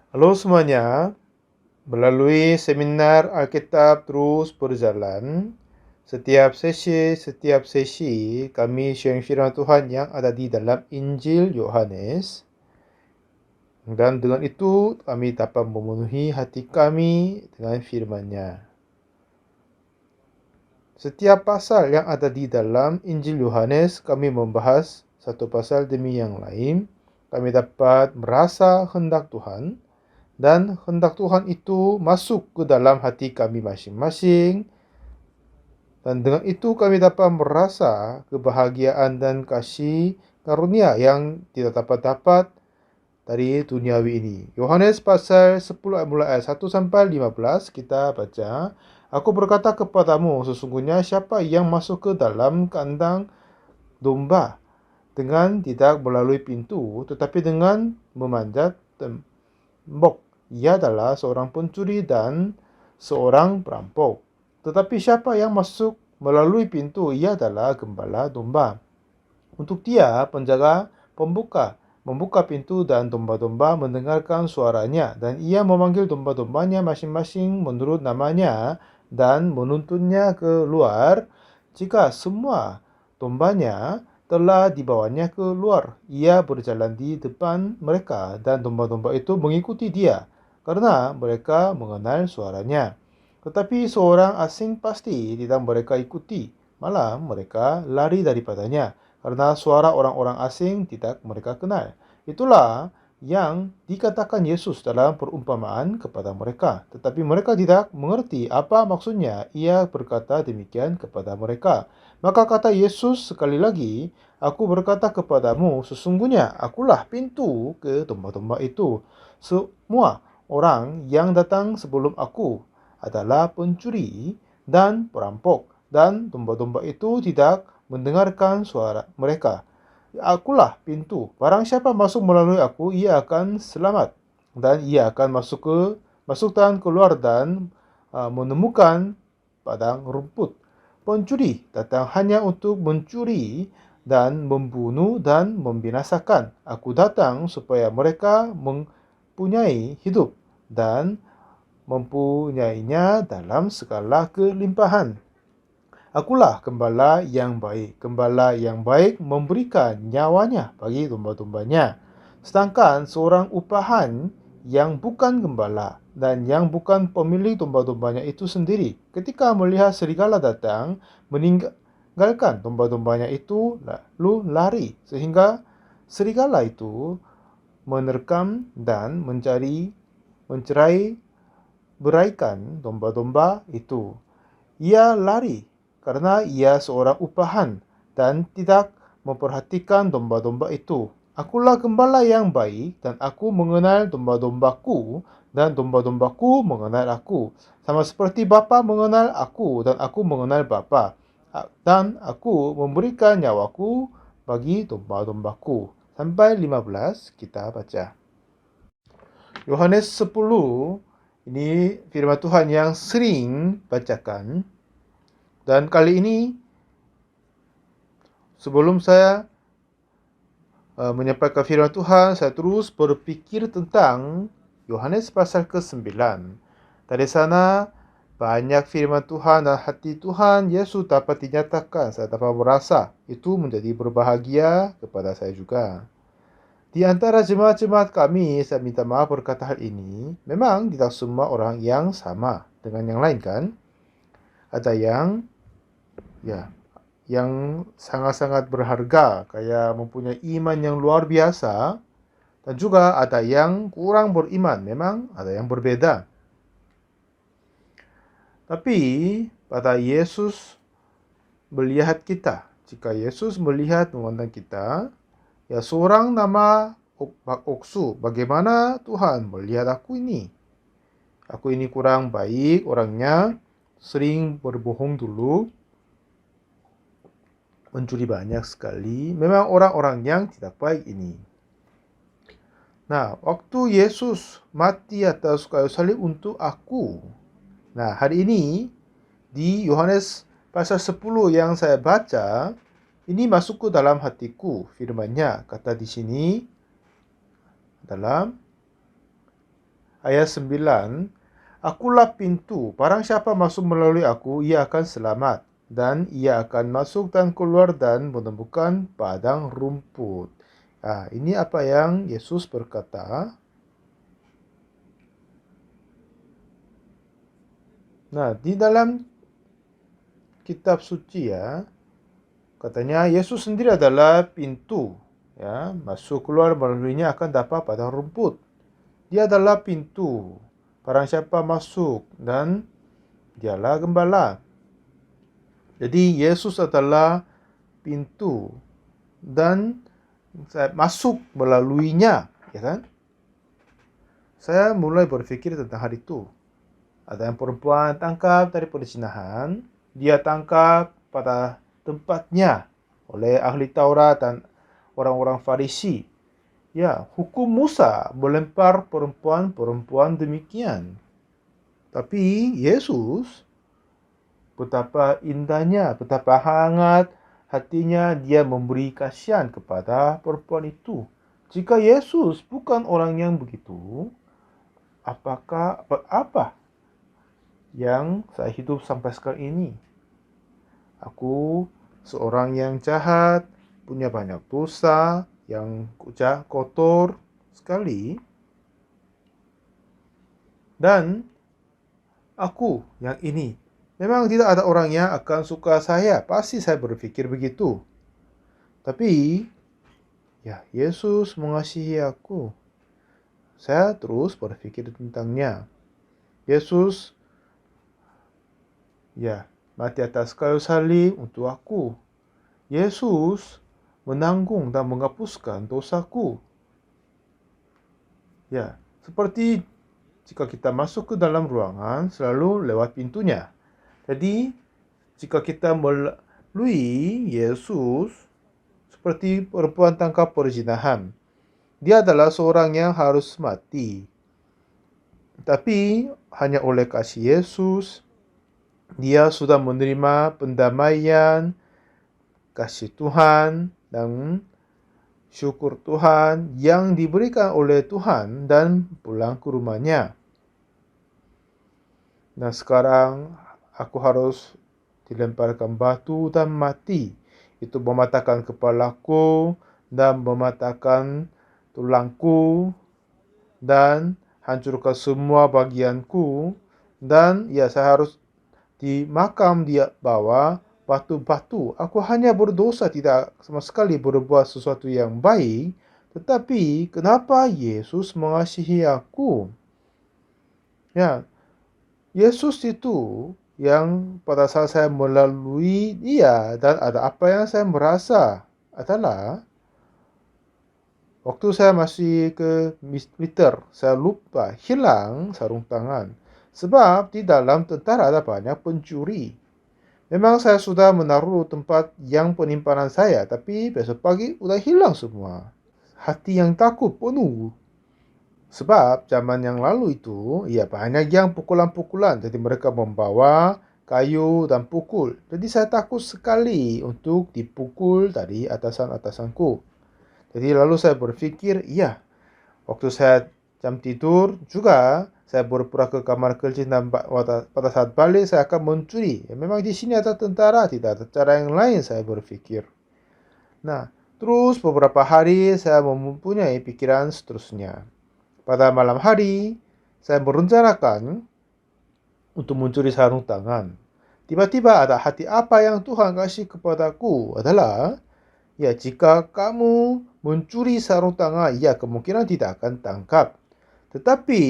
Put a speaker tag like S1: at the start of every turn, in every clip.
S1: Halo semuanya, melalui seminar Alkitab terus berjalan. Setiap sesi kami sharing firman Tuhan yang ada di dalam Injil Yohanes. Dan dengan itu kami dapat memenuhi hati kami dengan firman-Nya. Setiap pasal yang ada di dalam Injil Yohanes kami membahas satu pasal demi yang lain. Kami dapat merasa hendak Tuhan. Dan hendak Tuhan itu masuk ke dalam hati kami masing-masing. Dan dengan itu kami dapat merasa kebahagiaan dan kasih karunia yang tidak dapat dari duniawi ini. Yohanes pasal 10 mulai ayat 1 sampai 15 kita baca. Aku berkata kepadamu, sesungguhnya siapa yang masuk ke dalam kandang domba dengan tidak melalui pintu, tetapi dengan memanjat tembok, ia adalah seorang pencuri dan seorang perampok. Tetapi siapa yang masuk melalui pintu, ia adalah gembala domba. Untuk dia, penjaga membuka pintu dan domba-domba mendengarkan suaranya, dan ia memanggil domba-dombanya masing-masing menurut namanya dan menuntunnya keluar. Jika semua dombanya telah dibawanya keluar, ia berjalan di depan mereka, dan domba-domba itu mengikuti dia, karena mereka mengenal suaranya. Tetapi seorang asing pasti tidak mereka ikuti, malah mereka lari daripadanya, karena suara orang-orang asing tidak mereka kenal. Itulah yang dikatakan Yesus dalam perumpamaan kepada mereka. Tetapi mereka tidak mengerti apa maksudnya ia berkata demikian kepada mereka. Maka kata Yesus sekali lagi, aku berkata kepadamu, sesungguhnya akulah pintu ke domba-domba itu. Semua orang yang datang sebelum aku adalah pencuri dan perampok, dan domba-domba itu tidak mendengarkan suara mereka. Akulah pintu. Barang siapa masuk melalui aku, ia akan selamat, dan ia akan masuk dan keluar dan menemukan padang rumput. Pencuri datang hanya untuk mencuri dan membunuh dan membinasakan. Aku datang supaya mereka mempunyai hidup dan mempunyainya dalam segala kelimpahan. Akulah gembala yang baik. Gembala yang baik memberikan nyawanya bagi domba-dombanya. Sedangkan seorang upahan yang bukan gembala dan yang bukan pemilik domba-dombanya itu sendiri, ketika melihat serigala datang, meninggalkan domba-dombanya itu lalu lari, sehingga serigala itu menerkam dan mencerai beraikan domba-domba itu. Ia lari karena ia seorang upahan dan tidak memperhatikan domba-domba itu. Akulah gembala yang baik, dan aku mengenal domba-dombaku, dan domba-dombaku mengenal aku. Sama seperti Bapa mengenal aku, dan aku mengenal Bapa. Dan aku memberikan nyawaku bagi domba-dombaku. Sampai 15 kita baca. Yohanes 10, ini firman Tuhan yang sering bacakan. Dan kali ini, sebelum saya menyampaikan firman Tuhan, saya terus berpikir tentang Yohanes pasal ke-9. Dari sana, banyak firman Tuhan dan hati Tuhan Yesus dapat dinyatakan. Saya dapat merasa itu menjadi berbahagia kepada saya juga. Di antara jemaat-jemaat kami, saya minta maaf berkata hal ini, memang tidak semua orang yang sama dengan yang lain kan? Ada yang sangat-sangat berharga, kayak mempunyai iman yang luar biasa, dan juga ada yang kurang beriman, memang ada yang berbeda. Tapi pada Yesus melihat kita, jika Yesus melihat memandang kita, ya seorang nama Bak Oksu, bagaimana Tuhan melihat aku ini? Aku ini kurang baik orangnya, sering berbohong dulu, mencuri banyak sekali. Memang orang-orang yang tidak baik ini. Nah, waktu Yesus mati atas kayu salib untuk aku. Nah, hari ini di Yohanes pasal 10 yang saya baca, ini masuk ke dalam hatiku firman-Nya. Kata di sini dalam Ayat 9, Akulah pintu, barang siapa masuk melalui aku, ia akan selamat. Dan ia akan masuk dan keluar dan menemukan padang rumput. Ini apa yang Yesus berkata. Nah, di dalam kitab suci ya, katanya Yesus sendiri adalah pintu. Ya, masuk keluar melaluinya akan dapat padang rumput. Dia adalah pintu. Barang siapa masuk dan dialah gembala. Jadi Yesus adalah pintu dan saya masuk melaluinya, ya kan? Saya mulai berpikir tentang hal itu. Ada yang perempuan tangkap dari perzinahan, dia tangkap pada tempatnya oleh ahli Taurat dan orang-orang Farisi. Ya, hukum Musa melempar perempuan-perempuan demikian. Tapi Yesus, betapa indahnya, betapa hangat hatinya dia memberi kasihan kepada perempuan itu. Jika Yesus bukan orang yang begitu, apa yang saya hidup sampai sekarang ini? Aku seorang yang jahat, punya banyak dosa, yang kotor sekali. Dan aku yang ini, memang tidak ada orang yang akan suka saya. Pasti saya berpikir begitu. Tapi, ya Yesus mengasihi aku. Saya terus berpikir tentangnya. Yesus, ya, mati atas kayu salib untuk aku. Yesus menanggung dan menghapuskan dosaku. Ya, seperti jika kita masuk ke dalam ruangan, selalu lewat pintunya. Jadi, jika kita melalui Yesus, seperti perempuan tangkap perzinahan, dia adalah seorang yang harus mati. Tapi, hanya oleh kasih Yesus, dia sudah menerima pendamaian, kasih Tuhan, dan syukur Tuhan yang diberikan oleh Tuhan dan pulang ke rumahnya. Nah, sekarang aku harus dilemparkan batu dan mati. Itu mematahkan kepalaku dan mematahkan tulangku dan hancurkan semua bagianku. Dan ya, saya harus di makam dia bawa batu-batu. Aku hanya berdosa, tidak sama sekali berbuat sesuatu yang baik. Tetapi kenapa Yesus mengasihi aku? Ya, Yesus itu yang pada saat saya melalui dia dan ada apa yang saya merasa adalah waktu saya masih ke militer, saya lupa hilang sarung tangan. Sebab di dalam tentara ada banyak pencuri. Memang saya sudah menaruh tempat yang penyimpanan saya, tapi besok pagi udah hilang semua. Hati yang takut penuh. Sebab zaman yang lalu itu, ya banyak yang pukulan-pukulan. Jadi mereka membawa kayu dan pukul. Jadi saya takut sekali untuk dipukul dari atasan-atasanku. Jadi lalu saya berpikir, iya, waktu saya jam tidur juga, saya berpura ke kamar kerja dan pada saat balik saya akan mencuri. Ya, memang di sini ada tentara, tidak ada cara yang lain saya berpikir. Nah, terus beberapa hari saya mempunyai pikiran seterusnya. Pada malam hari, saya merencanakan untuk mencuri sarung tangan. Tiba-tiba ada hati apa yang Tuhan kasih kepadaku adalah, ya jika kamu mencuri sarung tangan, ya kemungkinan tidak akan tangkap. Tetapi,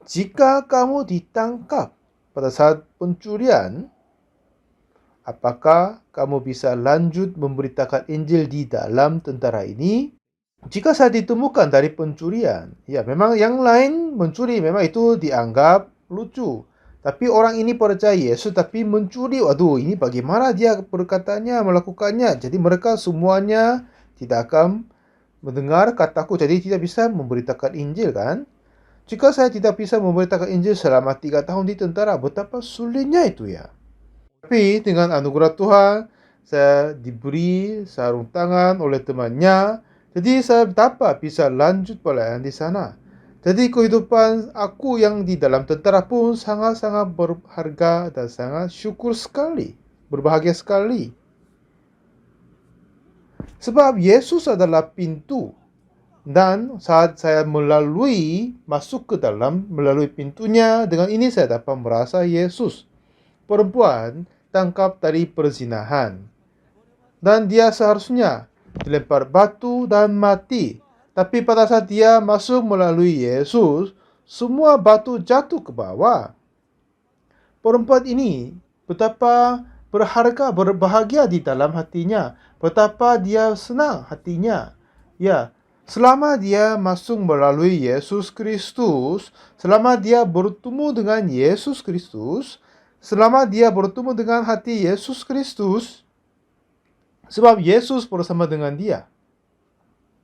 S1: jika kamu ditangkap pada saat pencurian, apakah kamu bisa lanjut memberitakan Injil di dalam tentara ini? Jika saya ditemukan dari pencurian, ya memang yang lain mencuri, memang itu dianggap lucu. Tapi orang ini percaya Yesus tapi mencuri. Waduh, ini bagaimana dia berkatanya, melakukannya. Jadi mereka semuanya tidak akan mendengar kataku, jadi tidak bisa memberitakan Injil kan. Jika saya tidak bisa memberitakan Injil selama 3 tahun di tentara, betapa sulitnya itu ya. Tapi dengan anugerah Tuhan, saya diberi sarung tangan oleh temannya. Jadi saya dapat bisa lanjut pelayanan di sana. Jadi kehidupan aku yang di dalam tentara pun sangat-sangat berharga dan sangat syukur sekali, berbahagia sekali. Sebab Yesus adalah pintu. Dan saat saya masuk ke dalam, melalui pintunya, dengan ini saya dapat merasa Yesus. Perempuan tangkap dari perzinahan. Dan dia seharusnya dilempar batu dan mati. Tapi pada saat dia masuk melalui Yesus, semua batu jatuh ke bawah. Perempuan ini betapa berharga, berbahagia di dalam hatinya. Betapa dia senang hatinya. Ya, selama dia masuk melalui Yesus Kristus, selama dia bertemu dengan Yesus Kristus, selama dia bertemu dengan hati Yesus Kristus, sebab Yesus bersama dengan dia.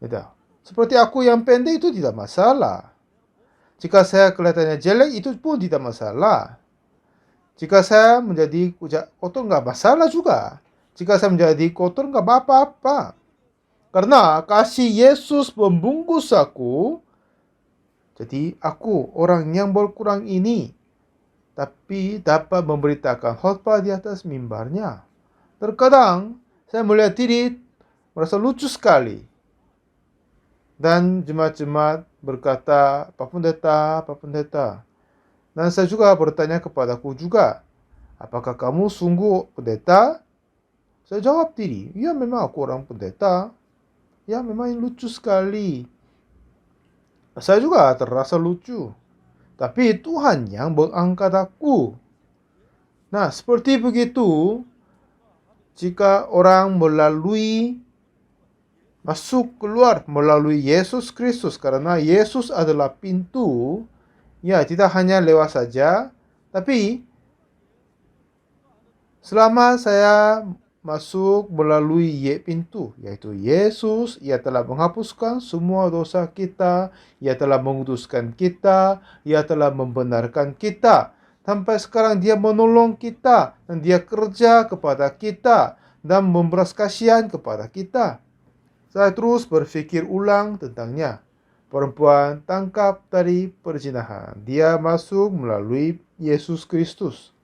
S1: Ya, seperti aku yang pendek itu tidak masalah. Jika saya kelihatannya jelek itu pun tidak masalah. Jika saya menjadi kotor nggak masalah juga. Jika saya menjadi kotor nggak apa-apa. Karena kasih Yesus membungkus aku. Jadi aku orang yang berkurang ini. Tapi dapat memberitakan khotbah di atas mimbarnya. Terkadang saya melihat diri merasa lucu sekali. Dan jemaat-jemaat berkata, Pak Pendeta. Dan saya juga bertanya kepadaku juga, apakah kamu sungguh pendeta? Saya jawab diri, ya memang aku orang pendeta. Ya memang lucu sekali. Saya juga terasa lucu. Tapi Tuhan yang mengangkat aku. Nah, seperti begitu, jika orang masuk keluar melalui Yesus Kristus, karena Yesus adalah pintu, ya, tidak hanya lewat saja, tapi selama saya masuk melalui pintu, yaitu Yesus, ia telah menghapuskan semua dosa kita, ia telah menguduskan kita, ia telah membenarkan kita. Sampai sekarang dia menolong kita, dan dia kerja kepada kita, dan memberas kasihan kepada kita. Saya terus berpikir ulang tentangnya. Perempuan tangkap dari perzinahan. Dia masuk melalui Yesus Kristus.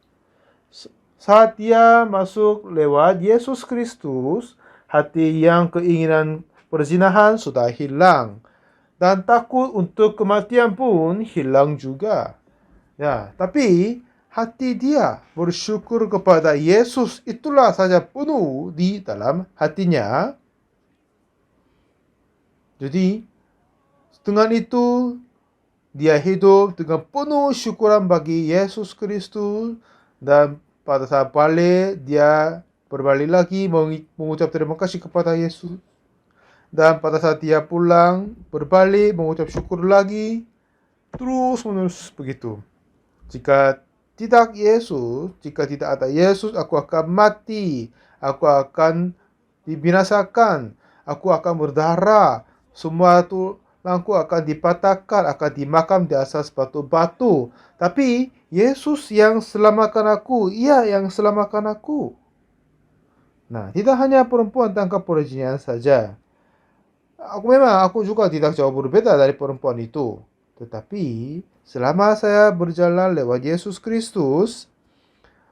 S1: Saat dia masuk lewat Yesus Kristus, hati yang keinginan perzinahan sudah hilang. Dan takut untuk kematian pun hilang juga. Ya, tapi hati dia bersyukur kepada Yesus itulah saja penuh di dalam hatinya. Jadi, dengan itu, dia hidup dengan penuh syukuran bagi Yesus Kristus. Dan pada saat balik, dia berbalik lagi mengucap terima kasih kepada Yesus. Dan pada saat dia pulang, berbalik, mengucap syukur lagi. Terus menerus begitu. Jika tidak ada Yesus, aku akan mati. Aku akan dibinasakan. Aku akan berdarah. Semua tulangku akan dipatahkan, akan dimakam di atas batu-batu. Tapi Yesus yang selamatkan aku, ia yang selamatkan aku. Nah, tidak hanya perempuan tangkap perzinahan saja. Aku juga tidak jauh berbeda dari perempuan itu. Tetapi selama saya berjalan lewat Yesus Kristus,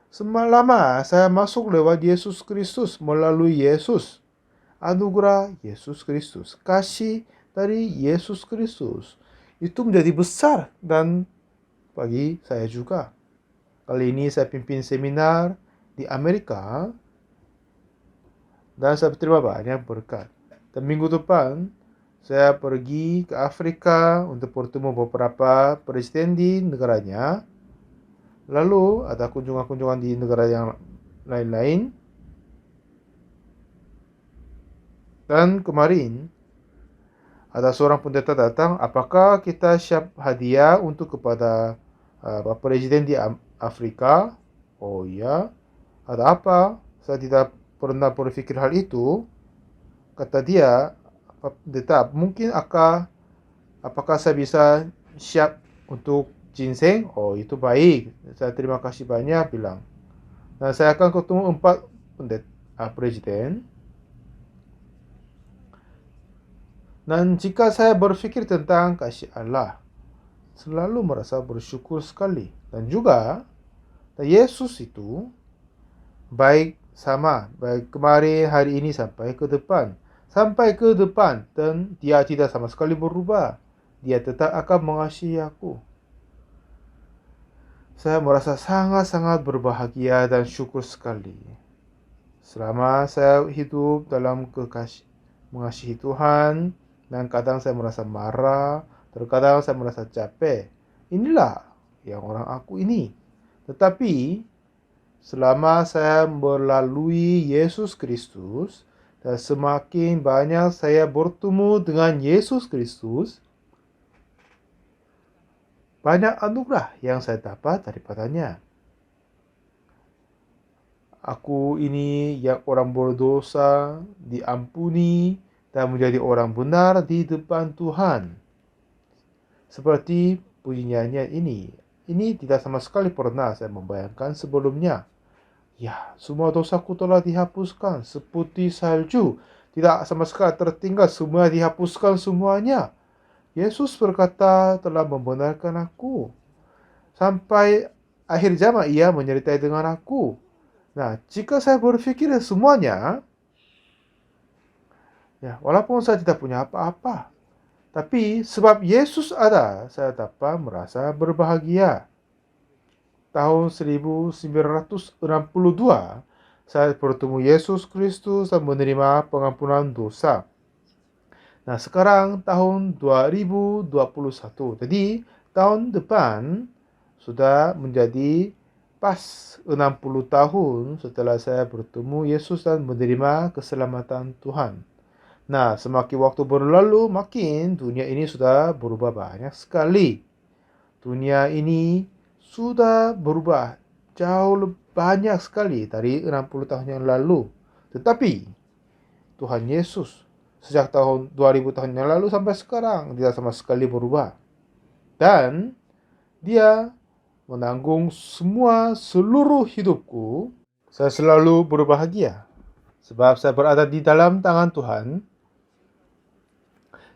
S1: selama saya masuk lewat Yesus Kristus, melalui Yesus, anugerah Yesus Kristus, kasih dari Yesus Kristus, itu menjadi besar dan bagi saya juga. Kali ini saya pimpin seminar di Amerika dan saya terima banyak berkat. Dan minggu depan saya pergi ke Afrika untuk bertemu beberapa presiden di negaranya. Lalu ada kunjungan-kunjungan di negara yang lain-lain. Dan kemarin ada seorang pendeta datang, apakah kita siap hadiah untuk kepada Pak Presiden di Afrika? Oh iya, ada apa? Saya tidak pernah berpikir hal itu. Kata dia, Pak Pendeta, mungkin apakah saya bisa siap untuk ginseng? Oh itu baik, saya terima kasih banyak bilang. Nah saya akan ketemu 4 presiden. Dan jika saya berpikir tentang kasih Allah, selalu merasa bersyukur sekali. Dan juga Yesus itu baik kemarin, hari ini, sampai ke depan. Dan dia tidak sama sekali berubah. Dia tetap akan mengasihi aku. Saya merasa sangat-sangat berbahagia dan syukur sekali. Selama saya hidup dalam mengasihi Tuhan, dan kadang saya merasa marah, terkadang saya merasa capek. Inilah yang orang aku ini. Tetapi selama saya melalui Yesus Kristus, dan semakin banyak saya bertemu dengan Yesus Kristus, banyak anugerah yang saya dapat daripadanya. Aku ini yang orang berdosa diampuni dan menjadi orang benar di depan Tuhan. Seperti bunyi nyanyian ini. Ini tidak sama sekali pernah saya membayangkan sebelumnya. Ya, semua dosaku telah dihapuskan seperti salju. Tidak sama sekali tertinggal, semua dihapuskan semuanya. Yesus berkata telah membenarkan aku. Sampai akhir zaman ia menyertai dengan aku. Nah, jika saya berpikir semuanya, ya, walaupun saya tidak punya apa-apa, tapi sebab Yesus ada, saya dapat merasa berbahagia. Tahun 1962, saya bertemu Yesus Kristus dan menerima pengampunan dosa. Nah, sekarang tahun 2021. Jadi, tahun depan sudah menjadi pas 60 tahun setelah saya bertemu Yesus dan menerima keselamatan Tuhan. Nah, semakin waktu berlalu, makin dunia ini sudah berubah banyak sekali. Dunia ini sudah berubah jauh banyak sekali dari 60 tahun yang lalu. Tetapi Tuhan Yesus sejak tahun 2000 tahun yang lalu sampai sekarang tidak sama sekali berubah. Dan dia menanggung seluruh hidupku. Saya selalu berbahagia sebab saya berada di dalam tangan Tuhan.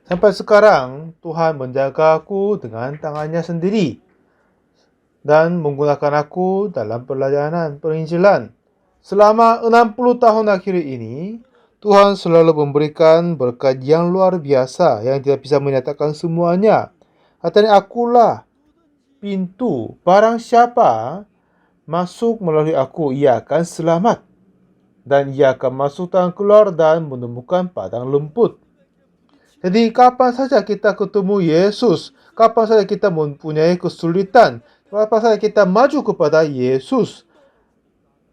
S1: Sampai sekarang Tuhan menjaga aku dengan tangannya sendiri dan menggunakan aku dalam pelayanan perinjilan. Selama 60 tahun akhir ini, Tuhan selalu memberikan berkat yang luar biasa yang tidak bisa menyatakan semuanya. Katanya, akulah pintu, barang siapa masuk melalui aku, ia akan selamat. Dan ia akan masuk dan keluar dan menemukan padang lembut. Jadi kapan saja kita ketemu Yesus, kapan saja kita mempunyai kesulitan, kapan saja kita maju kepada Yesus,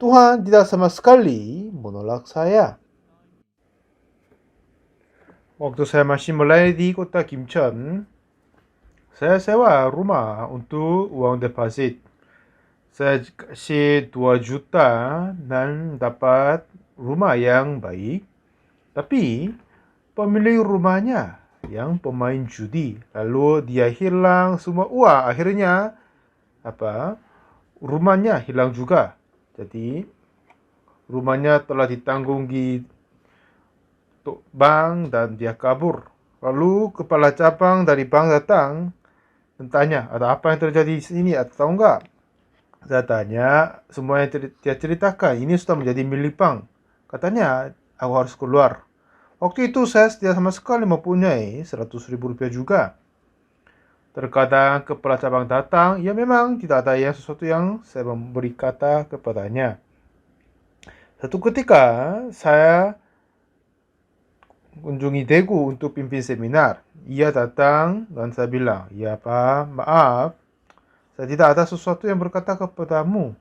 S1: Tuhan tidak sama sekali menolak saya. Waktu saya masih melayani di kota Kimcheon, saya sewa rumah untuk uang deposit. Saya kasih 2 juta dan dapat rumah yang baik. Tapi pemilik rumahnya yang pemain judi. Lalu dia hilang semua uang. Akhirnya rumahnya hilang juga. Jadi rumahnya telah ditanggung di bank dan dia kabur. Lalu kepala cabang dari bank datang dan tanya, ada apa yang terjadi di sini atau enggak? Saya tanya, semua yang dia ceritakan, ini sudah menjadi milik bank. Katanya, aku harus keluar. Waktu itu saya tidak sama sekali mempunyai 100.000 rupiah juga. Terkadang kepala cabang datang, ya memang tidak ada sesuatu yang saya memberi kata kepadanya. Satu ketika, saya kunjungi Daegu untuk pimpin seminar. Ia datang dan saya bilang, ya Pak, maaf, saya tidak ada sesuatu yang berkata kepadamu.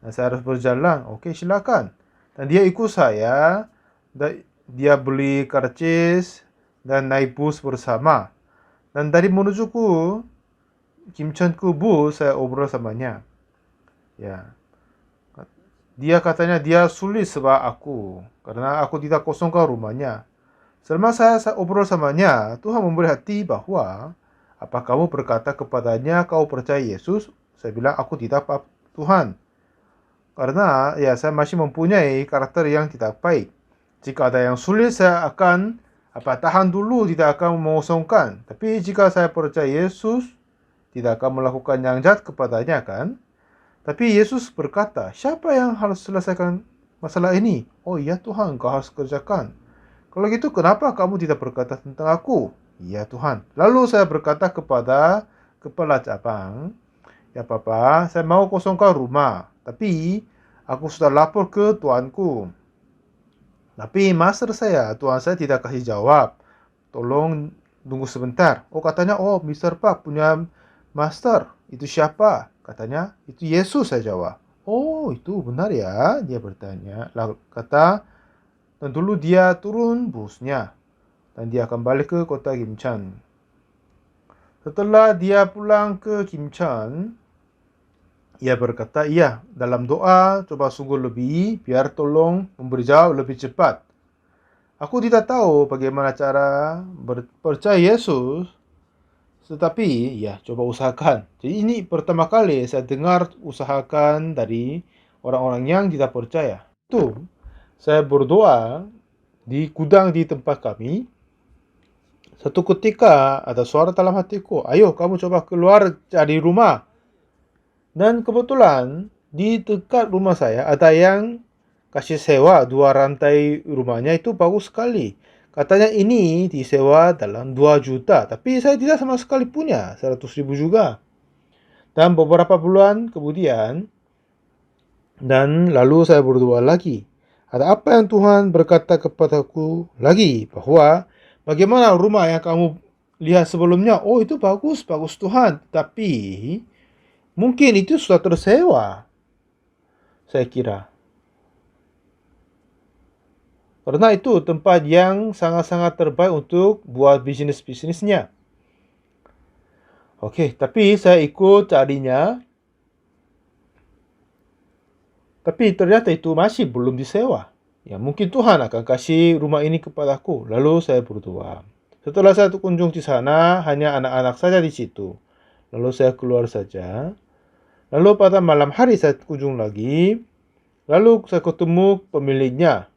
S1: Dan saya harus berjalan. Oke, silakan. Dan dia ikut saya. Dia beli karcis dan naik bus bersama. Dan dari menuju ke Kimcheon ke bus, saya obrol samanya. Ya. Dia katanya dia sulit sebab aku. Karena aku tidak kosongkan rumahnya. Selama saya obrol samanya, Tuhan memberi hati bahwa apa kamu berkata kepadanya kau percaya Yesus? Saya bilang aku tidak, Pak Tuhan. Karena saya masih mempunyai karakter yang tidak baik. Jika ada yang sulit saya akan tahan dulu, tidak akan mengosongkan. Tapi jika saya percaya Yesus, tidak akan melakukan yang jahat kepadanya kan? Tapi Yesus berkata, siapa yang harus selesaikan masalah ini? Oh iya Tuhan, kau harus kerjakan. Kalau gitu kenapa kamu tidak berkata tentang aku? Iya Tuhan. Lalu saya berkata kepada kepala cabang, ya Papa, saya mau kosongkan rumah. Tapi aku sudah lapor ke tuanku. Tapi master saya, tuan saya tidak kasih jawab. Tolong tunggu sebentar. Oh katanya, oh Mr. Pak punya master. Itu siapa? Katanya, itu Yesus, saya jawab. Oh itu benar ya? Dia bertanya. Lalu kata, dan dulu dia turun busnya. Dan dia akan balik ke kota Kimchan. Setelah dia pulang ke Kimchan, ia berkata, iya, dalam doa coba sungguh lebih, biar tolong memberi jawab lebih cepat. Aku tidak tahu bagaimana cara percaya Yesus, tetapi ya coba usahakan. Jadi ini pertama kali saya dengar usahakan dari orang-orang yang tidak percaya. Itu saya berdoa di gudang di tempat kami. Satu ketika ada suara dalam hatiku, ayo kamu coba keluar dari rumah. Dan kebetulan di dekat rumah saya ada yang kasih sewa 2 rantai rumahnya itu bagus sekali. Katanya ini disewa dalam 2 juta. Tapi saya tidak sama sekali punya 100.000 juga. Dan beberapa bulan kemudian, dan lalu saya berdoa lagi. Ada apa yang Tuhan berkata kepadaku lagi? Bahwa bagaimana rumah yang kamu lihat sebelumnya? Oh itu bagus, bagus Tuhan. Tapi mungkin itu sudah tersewa. Saya kira. Karena itu tempat yang sangat-sangat terbaik untuk buat bisnis-bisnisnya. Oke, tapi saya ikut carinya. Tapi ternyata itu masih belum disewa. Ya, mungkin Tuhan akan kasih rumah ini kepadaku. Lalu saya berdoa. Setelah saya kunjung di sana, hanya anak-anak saja di situ. Lalu saya keluar saja. Lalu pada malam hari saya kunjung lagi. Lalu saya ketemu pemiliknya.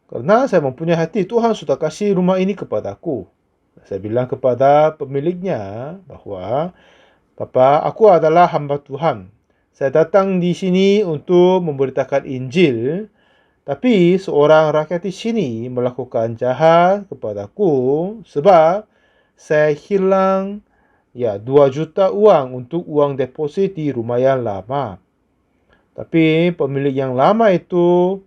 S1: Karena saya mempunyai hati, Tuhan sudah kasih rumah ini kepadaku. Saya bilang kepada pemiliknya bahwa, Papa, aku adalah hamba Tuhan. Saya datang di sini untuk memberitakan Injil, tapi seorang rakyat di sini melakukan jahat kepadaku sebab saya hilang 2 juta uang untuk uang deposit di rumah yang lama. Tapi pemilik yang lama itu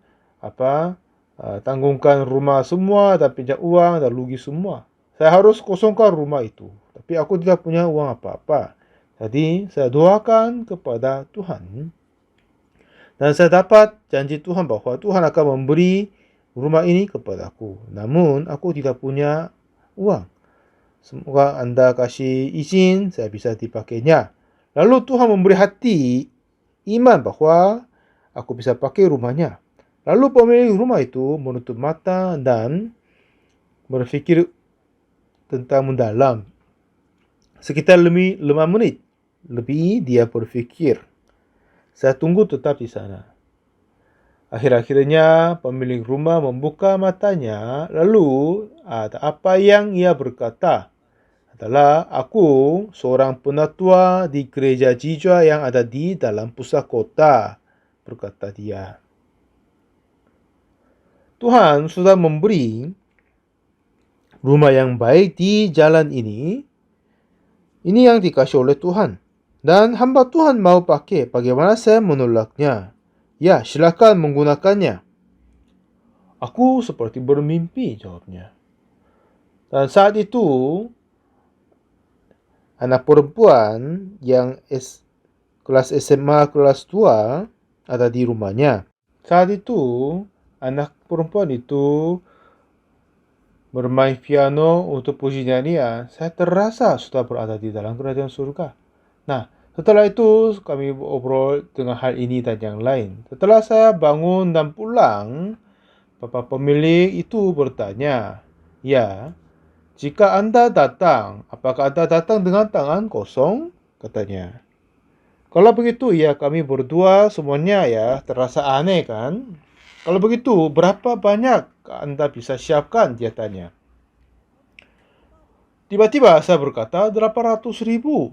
S1: tanggungkan rumah semua dan pinjam uang dan rugi semua. Saya harus kosongkan rumah itu. Tapi aku tidak punya uang apa-apa. Jadi saya doakan kepada Tuhan. Dan saya dapat janji Tuhan bahwa Tuhan akan memberi rumah ini kepadaku. Namun aku tidak punya uang. Semoga Anda kasih izin saya bisa dipakainya. Lalu Tuhan memberi hati iman bahwa aku bisa pakai rumahnya. Lalu pemilik rumah itu menutup mata dan berpikir tentang mendalam. Sekitar 5 menit lebih dia berpikir. Saya tunggu tetap di sana. Akhir-akhirnya pemilik rumah membuka matanya. Lalu apa yang ia berkata adalah, aku seorang penatua di gereja Jijua yang ada di dalam pusat kota, berkata dia. Tuhan sudah memberi rumah yang baik di jalan ini. Ini yang dikasih oleh Tuhan. Dan hamba Tuhan mau pakai. Bagaimana saya menolaknya? Ya, silakan menggunakannya. Aku seperti bermimpi, jawabnya. Dan saat itu, anak perempuan yang kelas SMA kelas 2 ada di rumahnya. Saat itu, anak perempuan itu bermain piano untuk puji nyanyian. Saya terasa sudah berada di dalam kerajaan surga. Nah, setelah itu kami obrol dengan hal ini dan yang lain. Setelah saya bangun dan pulang, bapak pemilik itu bertanya, ya, jika Anda datang, apakah Anda datang dengan tangan kosong? Katanya. Kalau begitu, ya kami berdua semuanya ya terasa aneh kan? Kalau begitu, berapa banyak Anda bisa siapkan? Dia tanya. Tiba-tiba saya berkata 800.000.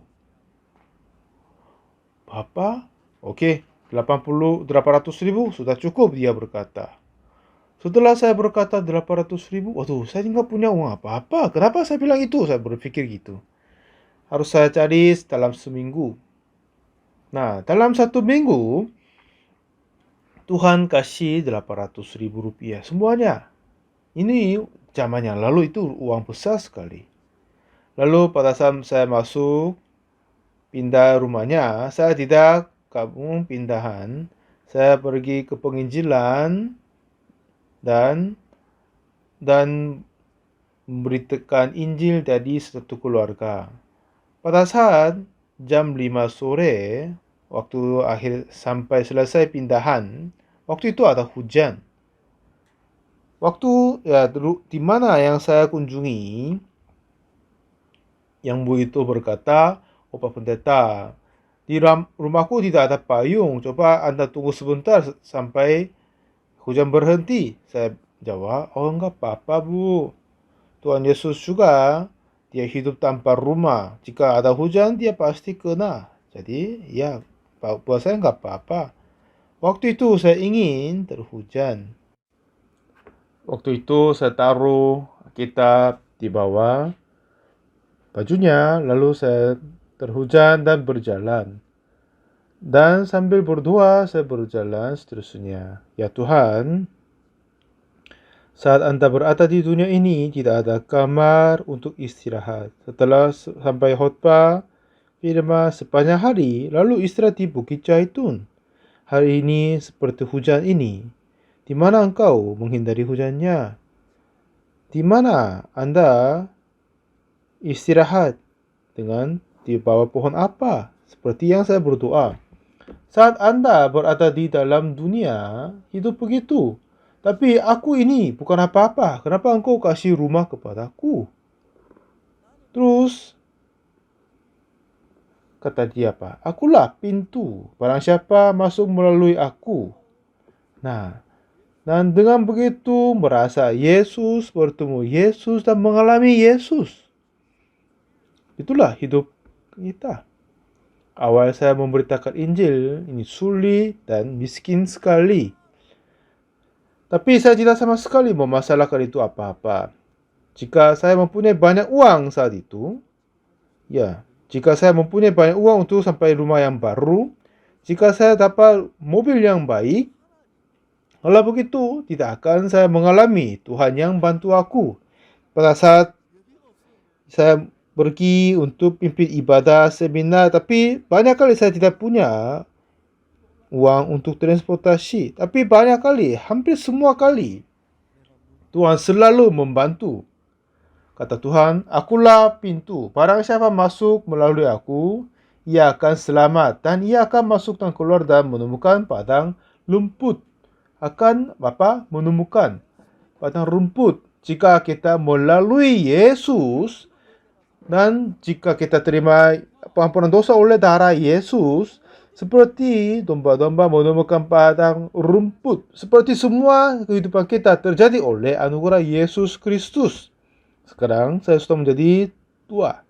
S1: Bapa? Oke, 800.000 sudah cukup, dia berkata. Setelah saya berkata 800.000, waduh, saya nggak punya uang apa-apa. Kenapa saya bilang itu? Saya berpikir gitu. Harus saya cari dalam seminggu. Nah, dalam 1 minggu, Tuhan kasih 800.000 rupiah. Semuanya. Ini zamannya lalu itu uang besar sekali. Lalu pada saat saya masuk, pindah rumahnya, saya tidak kampung pindahan. Saya pergi ke penginjilan dan memberitakan Injil dari satu keluarga. Pada saat jam 5 sore, waktu akhir sampai selesai pindahan, waktu itu ada hujan. Waktu di mana yang saya kunjungi, yang Bu itu berkata, "Oh Pak Pendeta, di rumahku tidak ada payung. Coba Anda tunggu sebentar sampai hujan berhenti." Saya jawab, "Oh enggak apa-apa Bu. Tuhan Yesus juga, dia hidup tanpa rumah. Jika ada hujan, dia pasti kena. Jadi ya, buat saya enggak apa-apa." Waktu itu saya ingin terhujan. Waktu itu saya taruh kitab di bawah bajunya, lalu saya terhujan dan berjalan. Dan sambil berdoa, saya berjalan seterusnya. Ya Tuhan, saat Anda berada di dunia ini, tidak ada kamar untuk istirahat. Setelah sampai khotbah, firman sepanjang hari, lalu istirahat di Bukit Zaitun. Hari ini seperti hujan ini. Di mana engkau menghindari hujannya? Di mana Anda istirahat dengan di bawah pohon apa? Seperti yang saya berdoa. Saat Anda berada di dalam dunia, hidup begitu. Tapi aku ini bukan apa-apa. Kenapa engkau kasih rumah kepadaku? Terus, kata dia apa? Akulah pintu. Barang siapa masuk melalui aku. Nah, dan dengan begitu merasa Yesus, bertemu Yesus dan mengalami Yesus. Itulah hidup kita. Awal saya memberitakan Injil, ini sulit dan miskin sekali. Tapi saya tidak sama sekali memasalahkan itu apa-apa. Jika saya mempunyai banyak uang saat itu, ya, jika saya mempunyai banyak uang untuk sampai rumah yang baru, jika saya dapat mobil yang baik, kalau begitu tidak akan saya mengalami Tuhan yang bantu aku. Pada saat saya pergi untuk pimpin ibadah seminar, tapi banyak kali saya tidak punya uang untuk transportasi. Tapi banyak kali, hampir semua kali, Tuhan selalu membantu. Kata Tuhan, akulah pintu. Barang siapa masuk melalui aku, ia akan selamat. Dan ia akan masuk dan keluar dan menemukan padang rumput. Akan apa? Menemukan padang rumput. Jika kita melalui Yesus, dan jika kita terima pengampunan dosa oleh darah Yesus, seperti domba-domba menemukan padang rumput. Seperti semua kehidupan kita terjadi oleh anugerah Yesus Kristus. Sekarang saya sudah menjadi tua.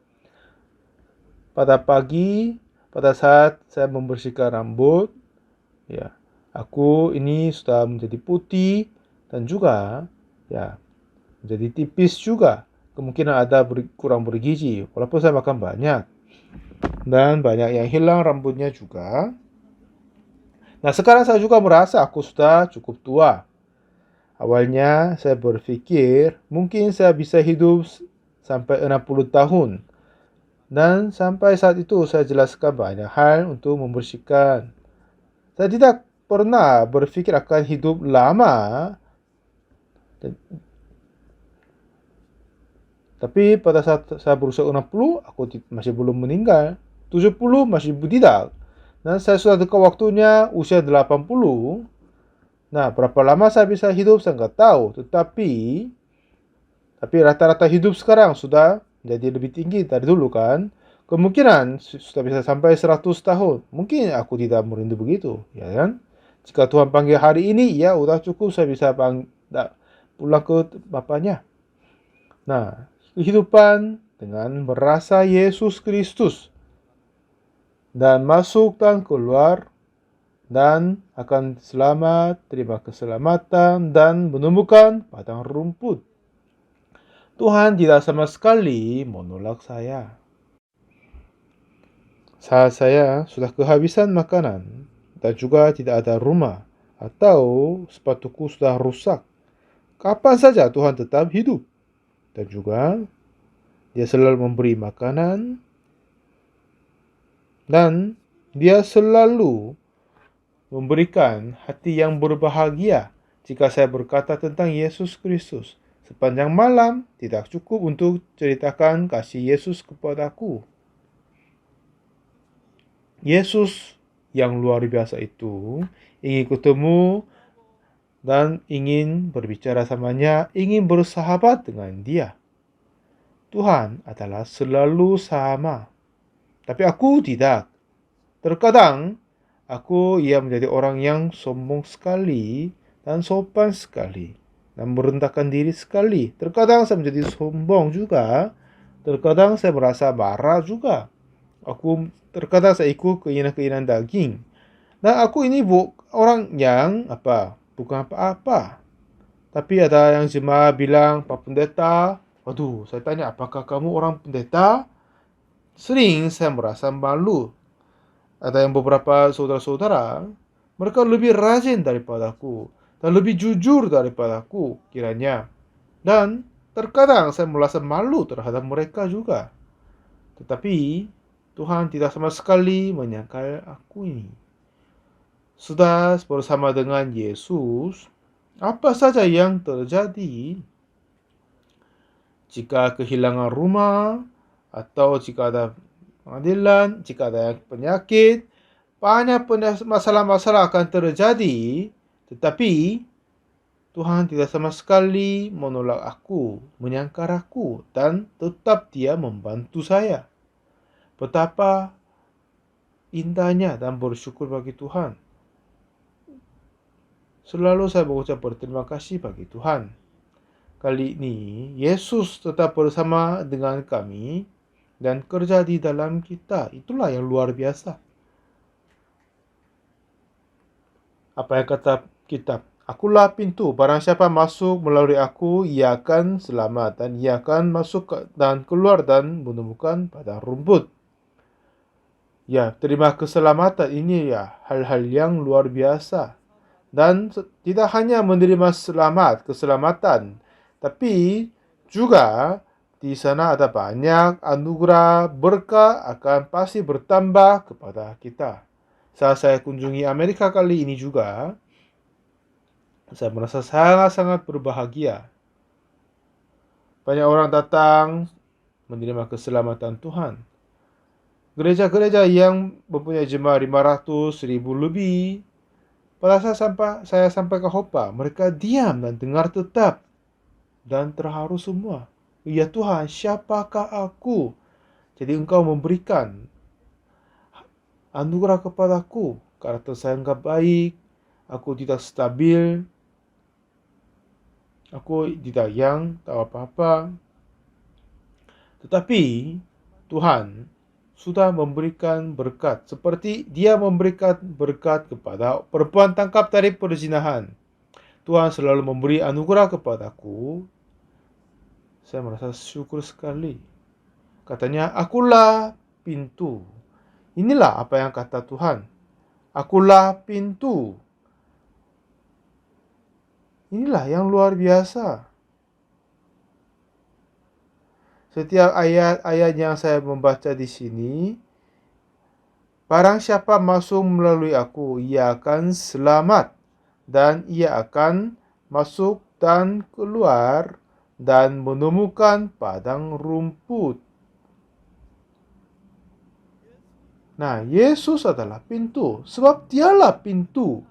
S1: Pada pagi, pada saat saya membersihkan rambut, ya, aku ini sudah menjadi putih dan juga ya menjadi tipis juga. Kemungkinan ada kurang bergizi, walaupun saya makan banyak. Dan banyak yang hilang rambutnya juga. Nah, sekarang saya juga merasa aku sudah cukup tua. Awalnya saya berpikir mungkin saya bisa hidup sampai 60 tahun. Dan sampai saat itu saya jelaskan banyak hal untuk membersihkan. Saya tidak pernah berpikir akan hidup lama. Tapi pada saat saya berusia 60, aku masih belum meninggal. 70 masih tidak. Dan saya sudah dekat waktunya usia 80. Nah, berapa lama saya bisa hidup saya nggak tahu. Tapi rata-rata hidup sekarang sudah jadi lebih tinggi dari dulu kan. Kemungkinan sudah bisa sampai 100 tahun. Mungkin aku tidak merindu begitu, ya kan? Jika Tuhan panggil hari ini, ya udah cukup saya bisa pulang ke Bapaknya. Nah, kehidupan dengan merasa Yesus Kristus. dan masuk dan keluar, dan akan selamat, terima keselamatan, dan menemukan padang rumput. Tuhan tidak sama sekali menolak saya. Saat saya sudah kehabisan makanan dan juga tidak ada rumah atau sepatuku sudah rusak, kapan saja Tuhan tetap hidup. Dan juga Dia selalu memberi makanan dan Dia selalu memberikan hati yang berbahagia. Jika saya berkata tentang Yesus Kristus, sepanjang malam tidak cukup untuk ceritakan kasih Yesus kepadaku. Yesus yang luar biasa itu ingin ketemu dan ingin berbicara samanya, ingin bersahabat dengan dia. Tuhan adalah selalu sama. Tapi aku tidak. Terkadang aku menjadi orang yang sombong sekali dan sopan sekali dan merendahkan diri sekali. Terkadang saya menjadi sombong juga. Terkadang saya merasa marah juga. Terkadang saya ikut keinginan-keinginan daging. Dan aku ini orang yang bukan apa-apa. Tapi ada yang jemaah bilang, Pak Pendeta, waduh, saya tanya, apakah kamu orang pendeta? Sering saya merasa malu. Ada yang beberapa saudara-saudara, mereka lebih rajin daripadaku dan lebih jujur daripadaku kiranya. Dan terkadang saya merasa malu terhadap mereka juga. Tetapi Tuhan tidak sama sekali menyangkal aku ini. Sudah bersama dengan Yesus, apa saja yang terjadi, jika kehilangan rumah, atau jika ada pengadilan, jika ada penyakit, banyak masalah-masalah akan terjadi, tetapi Tuhan tidak sama sekali menolak aku, menyangkal aku, dan tetap Dia membantu saya. Betapa indahnya dan bersyukur bagi Tuhan. Selalu saya mengucap berterima kasih bagi Tuhan. Kali ini, Yesus tetap bersama dengan kami dan kerja di dalam kita. Itulah yang luar biasa. Apa yang kata kitab? Akulah pintu, barang siapa masuk melalui aku, ia akan selamat, dan ia akan masuk dan keluar dan menemukan padang rumput. Ya, terima keselamatan ini hal-hal yang luar biasa. Dan tidak hanya menerima keselamatan, tapi juga di sana ada banyak anugerah berkah akan pasti bertambah kepada kita. Saat saya kunjungi Amerika kali ini juga, saya merasa sangat-sangat berbahagia. Banyak orang datang menerima keselamatan Tuhan. Gereja-gereja yang mempunyai jemaah 500, 1000 lebih, pada saat saya sampai ke Hopa, mereka diam dan dengar tetap. Dan terharu semua. Ya Tuhan, siapakah aku? Jadi Engkau memberikan anugerah kepadaku. Karakter saya enggak baik, aku tidak stabil, aku tidak tahu apa-apa. Tetapi Tuhan sudah memberikan berkat, seperti Dia memberikan berkat kepada perempuan tangkap dari perzinahan. Tuhan selalu memberi anugerah kepadaku. Saya merasa syukur sekali. Katanya, akulah pintu. Inilah apa yang kata Tuhan. Akulah pintu. Inilah yang luar biasa. Setiap ayat-ayat yang saya membaca di sini, barang siapa masuk melalui aku, ia akan selamat, dan ia akan masuk dan keluar dan menemukan padang rumput. Nah, Yesus adalah pintu, sebab Dialah pintu.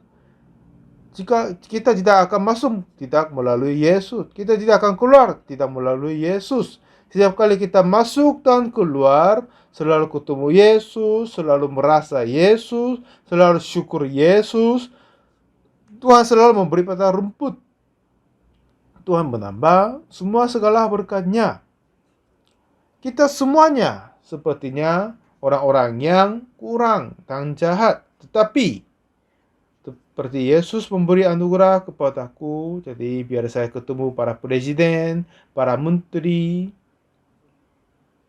S1: Jika kita tidak akan masuk, tidak melalui Yesus. Kita tidak akan keluar, tidak melalui Yesus. Setiap kali kita masuk dan keluar, selalu ketemu Yesus, selalu merasa Yesus, selalu syukur Yesus. Tuhan selalu memberi padang rumput. Tuhan menambah semua segala berkat-Nya. Kita semuanya sepertinya orang-orang yang kurang dan jahat. Tetapi seperti Yesus memberi anugerah kepadaku, jadi biar saya ketemu para presiden, para menteri.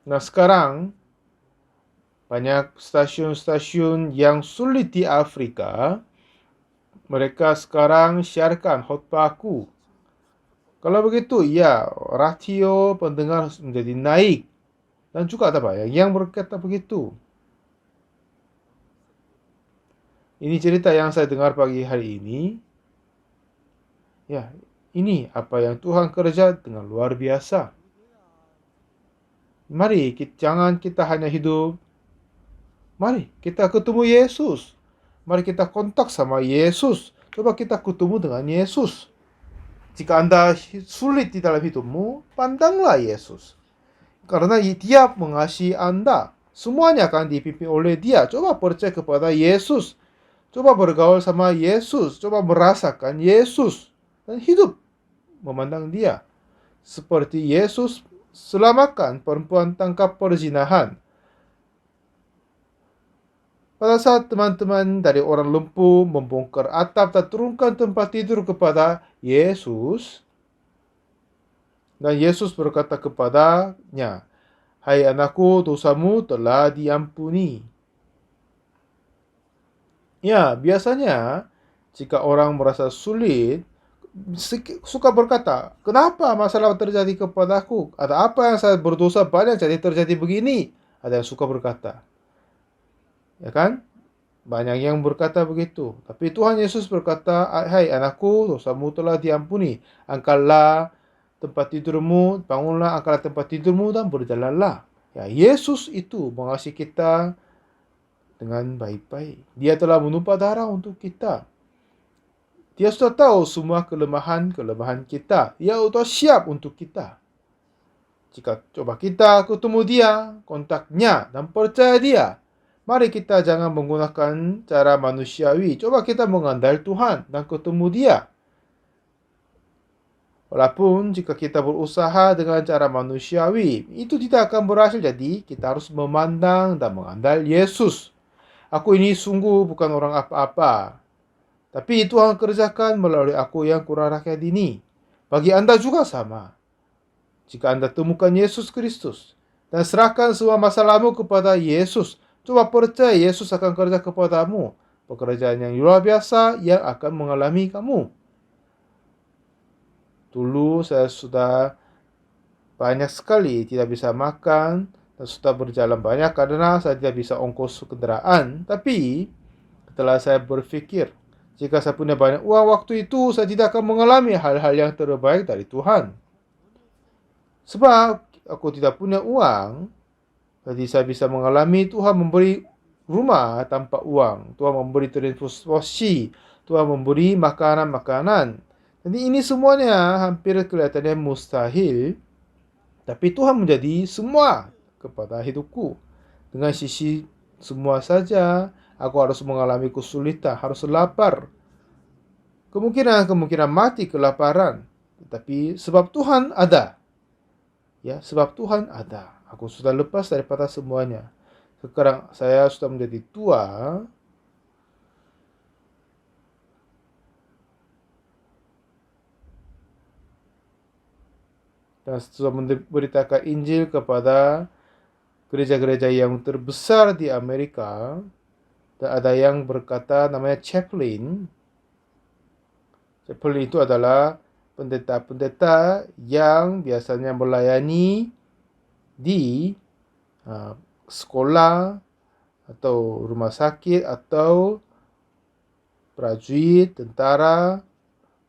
S1: Nah sekarang banyak stasiun-stasiun yang sulit di Afrika, mereka sekarang siarkan khotbahku. Kalau begitu, ya ratio pendengar menjadi naik. Dan juga apa yang berkata begitu. Ini cerita yang saya dengar pagi hari ini. Ya, ini apa yang Tuhan kerja dengan luar biasa. Mari, jangan kita hanya hidup. Mari kita ketemu Yesus. Mari kita kontak sama Yesus. Coba kita ketemu dengan Yesus. Jika Anda sulit di dalam hidupmu, pandanglah Yesus. Karena Dia mengasihi Anda. Semuanya akan dipimpin oleh Dia. Coba percaya kepada Yesus. Coba bergaul sama Yesus. Coba merasakan Yesus. Dan hidup memandang Dia. Seperti Yesus selamatkan perempuan tangkap perzinahan. Pada saat teman-teman dari orang lumpuh membongkar atap dan turunkan tempat tidur kepada Yesus, dan Yesus berkata kepadanya, "Hai anakku, dosamu telah diampuni." Ya, biasanya jika orang merasa sulit, suka berkata, "Kenapa masalah terjadi kepadaku? Ada apa yang saya berdosa banyak jadi terjadi begini?" Ada yang suka berkata. Ya kan? Banyak yang berkata begitu. Tapi Tuhan Yesus berkata, "Hai anakku, dosamu telah diampuni. Angkatlah tempat tidurmu, bangunlah, angkatlah tempat tidurmu dan berjalanlah." Ya, Yesus itu mengasihi kita dengan baik-baik. Dia telah menumpah darah untuk kita. Dia sudah tahu semua kelemahan-kelemahan kita. Dia sudah siap untuk kita. Jika coba kita ketemu Dia, kontaknya, dan percaya Dia, mari kita jangan menggunakan cara manusiawi. Coba kita mengandalkan Tuhan dan ketemu Dia. Walaupun jika kita berusaha dengan cara manusiawi, itu tidak akan berhasil. Jadi kita harus memandang dan mengandalkan Yesus. Aku ini sungguh bukan orang apa-apa. Tapi Tuhan kerjakan melalui aku yang kurang rakyat ini. Bagi Anda juga sama. Jika Anda temukan Yesus Kristus dan serahkan semua masalahmu kepada Yesus, coba percaya Yesus akan kerja kepadamu. Pekerjaan yang luar biasa yang akan mengalami kamu. Dulu saya sudah banyak sekali tidak bisa makan dan sudah berjalan banyak karena saya tidak bisa ongkos kendaraan. Tapi setelah saya berpikir, jika saya punya banyak uang waktu itu, saya tidak akan mengalami hal-hal yang terbaik dari Tuhan. Sebab aku tidak punya uang, jadi saya bisa mengalami Tuhan memberi rumah tanpa uang. Tuhan memberi transportasi. Tuhan memberi makanan-makanan. Jadi ini semuanya hampir kelihatannya mustahil. Tapi Tuhan menjadi semua kepada hidupku. Dengan sisi semua saja, aku harus mengalami kesulitan, harus lapar. Kemungkinan mati kelaparan. Tetapi sebab Tuhan ada. Ya, sebab Tuhan ada. Aku sudah lepas daripada semuanya. Sekarang saya sudah menjadi tua. Dan sudah memberitakan Injil kepada gereja-gereja yang terbesar di Amerika. Dan ada yang berkata namanya chaplain. Chaplain itu adalah pendeta-pendeta yang biasanya melayani di sekolah atau rumah sakit atau prajurit, tentara,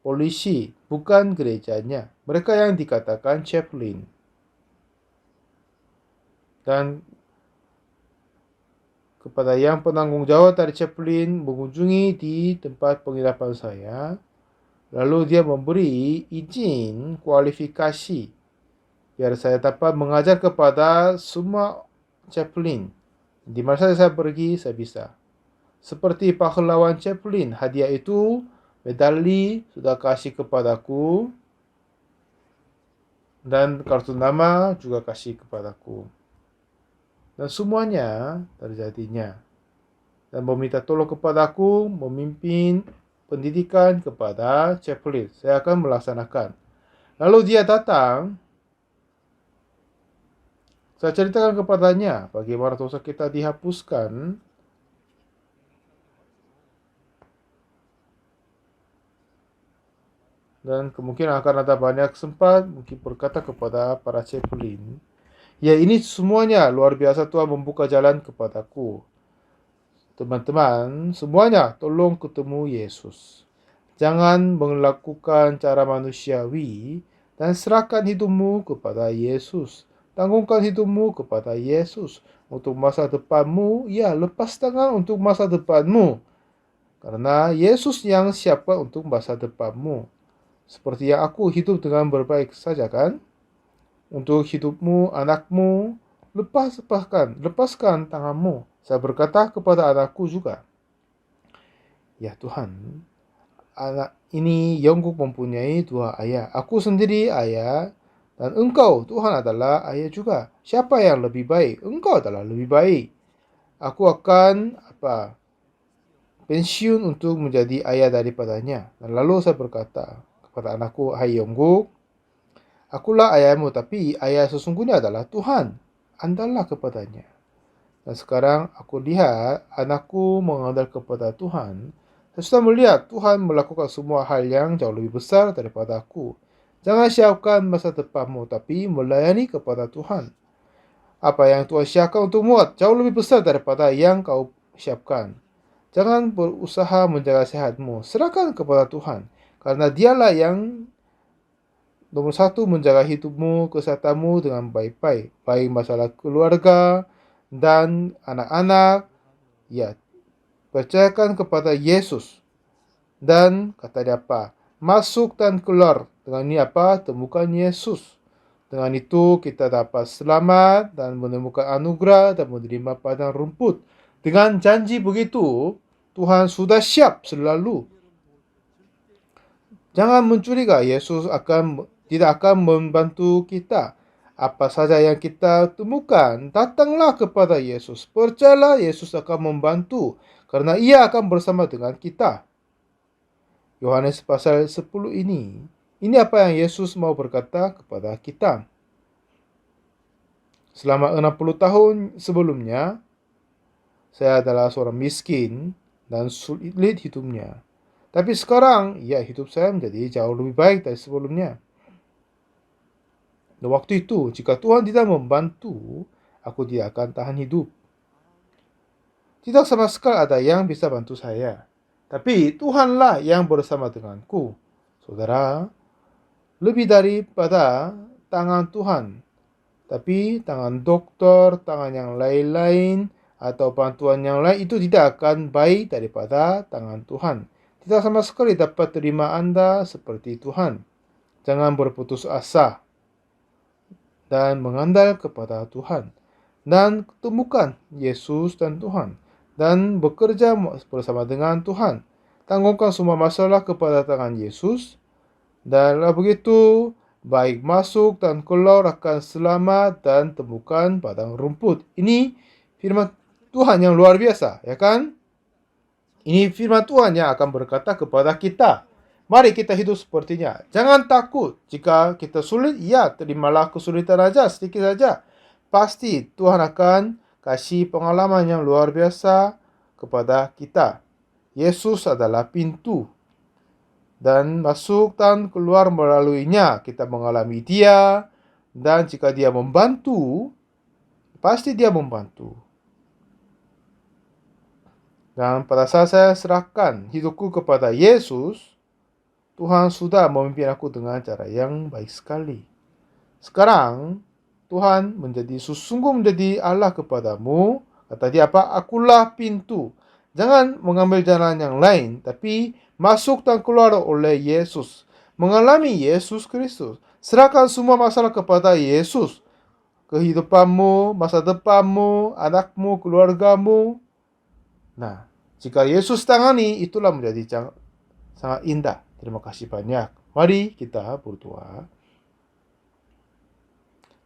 S1: polisi, bukan gerejanya. Mereka yang dikatakan chaplain. Dan kepada yang penanggung jawab dari chaplain mengunjungi di tempat penginapan saya, lalu dia memberi izin kualifikasi biar saya dapat mengajar kepada semua chaplain. Di mana saja saya pergi, saya bisa. Seperti pahlawan chaplain, hadiah itu medali sudah kasih kepadaku dan kartu nama juga kasih kepadaku. dan semuanya terjadinya. Dan meminta tolong kepadaku memimpin pendidikan kepada chaplain. Saya akan melaksanakan. Lalu dia datang, saya ceritakan kepadanya bagaimana dosa kita dihapuskan. Dan kemungkinan akan ada banyak sempat mungkin berkata kepada para chaplain, ya ini semuanya luar biasa, Tuhan membuka jalan kepadaku. Teman-teman, semuanya tolong ketemu Yesus. Jangan melakukan cara manusiawi dan serahkan hidupmu kepada Yesus. Tanggungkan hidupmu kepada Yesus. Untuk masa depanmu, ya lepas tangan untuk masa depanmu. Karena Yesus yang siapkan untuk masa depanmu. Seperti yang aku hidup dengan berbaik saja kan? Untuk hidupmu, anakmu, lepaskan tanganmu. Saya berkata kepada anakku juga, ya Tuhan, anak ini Yongguk mempunyai dua ayah. Aku sendiri ayah, dan engkau Tuhan adalah ayah juga. Siapa yang lebih baik? Engkau adalah lebih baik. Aku akan pensiun untuk menjadi ayah daripadanya. Dan lalu saya berkata kepada anakku, hai Yongguk, akulah ayahmu, tapi ayah sesungguhnya adalah Tuhan. Andallah kepadanya. Dan sekarang aku lihat anakku mengandal kepada Tuhan. Saya sudah melihat Tuhan melakukan semua hal yang jauh lebih besar daripada aku. Jangan siapkan masa depanmu, tapi melayani kepada Tuhan. Apa yang Tuhan siapkan untukmu jauh lebih besar daripada yang kau siapkan. Jangan berusaha menjaga sehatmu. Serahkan kepada Tuhan. Karena dialah yang nomor satu menjaga hidupmu, kesehatanmu dengan baik-baik. Baik masalah keluarga dan anak-anak. Ya, percayakan kepada Yesus. Dan kata dia apa? Masuk dan keluar. Dengan ini apa? Temukan Yesus. Dengan itu kita dapat selamat dan menemukan anugerah dan menerima padang rumput. Dengan janji begitu, Tuhan sudah siap selalu. Jangan mencurigai, Yesus tidak akan membantu kita. Apa saja yang kita temukan, datanglah kepada Yesus. Percayalah Yesus akan membantu, karena ia akan bersama dengan kita. Yohanes pasal 10 ini apa yang Yesus mau berkata kepada kita. Selama 60 tahun sebelumnya, saya adalah seorang miskin dan sulit hidupnya. Tapi sekarang, ya hidup saya menjadi jauh lebih baik dari sebelumnya. Dan waktu itu, jika Tuhan tidak membantu, aku tidak akan tahan hidup. Tidak sama sekali ada yang bisa bantu saya. Tapi Tuhanlah yang bersama denganku. Saudara, lebih daripada tangan Tuhan. Tapi tangan dokter, tangan yang lain-lain, atau bantuan yang lain itu tidak akan baik daripada tangan Tuhan. Tidak sama sekali dapat terima Anda seperti Tuhan. Jangan berputus asa dan mengandal kepada Tuhan. Dan temukan Yesus dan Tuhan. Dan bekerja bersama dengan Tuhan. Tanggungkan semua masalah kepada tangan Yesus. Dan begitu, baik masuk dan keluar akan selamat dan temukan padang rumput. Ini firman Tuhan yang luar biasa, ya kan? Ini firman Tuhan yang akan berkata kepada kita. Mari kita hidup sepertinya. Jangan takut. Jika kita sulit, ya terimalah kesulitan saja, sedikit saja. Pasti Tuhan akan kasih pengalaman yang luar biasa kepada kita. Yesus adalah pintu. Dan masuk dan keluar melaluinya. Kita mengalami dia. Dan jika dia membantu, pasti dia membantu. Dan pada saat saya serahkan hidupku kepada Yesus, Tuhan sudah memimpin aku dengan cara yang baik sekali. Sekarang, Tuhan sungguh menjadi Allah kepadamu. Kata dia apa? Akulah pintu. Jangan mengambil jalan yang lain, tapi masuk dan keluar oleh Yesus. Mengalami Yesus Kristus. Serahkan semua masalah kepada Yesus. Kehidupanmu, masa depanmu, anakmu, keluargamu. Nah, jika Yesus tangani, itulah menjadi sangat indah. Terima kasih banyak. Mari kita berdoa.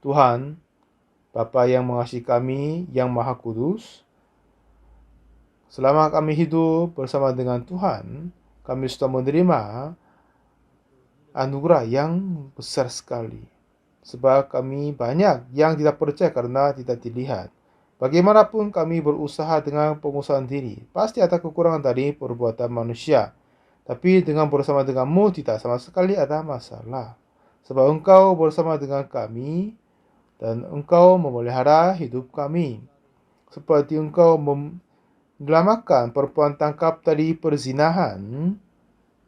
S1: Tuhan, Bapa yang mengasihi kami, yang Maha Kudus, selama kami hidup bersama dengan Tuhan, kami sudah menerima anugerah yang besar sekali. Sebab kami banyak yang tidak percaya karena tidak dilihat. Bagaimanapun kami berusaha dengan pengusahaan diri, pasti ada kekurangan dari perbuatan manusia. Tapi dengan bersama denganmu tidak sama sekali ada masalah. Sebab engkau bersama dengan kami dan engkau memelihara hidup kami. Seperti engkau menyelamatkan perempuan tangkap dari perzinahan,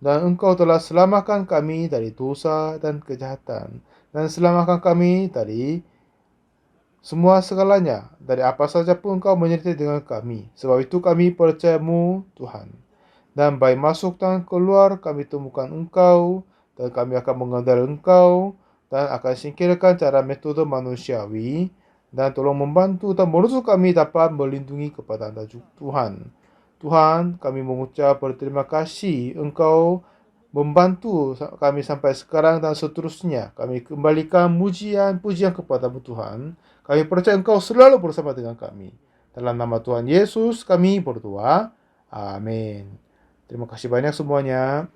S1: dan engkau telah selamatkan kami dari dosa dan kejahatan, dan selamatkan kami dari semua segalanya, dari apa saja pun engkau menyertai dengan kami. Sebab itu kami percayamu, Tuhan. Dan baik masuk dan keluar kami temukan engkau, dan kami akan mengenal engkau, dan akan singkirkan cara metode manusiawi, dan tolong membantu dan menuntut kami dapat melindungi kepada Anda Tuhan. Tuhan, kami mengucap berterima kasih engkau membantu kami sampai sekarang dan seterusnya. Kami kembalikan pujian kepadamu Tuhan. Kami percaya engkau selalu bersama dengan kami. Dalam nama Tuhan Yesus kami berdoa. Amin. Terima kasih banyak semuanya.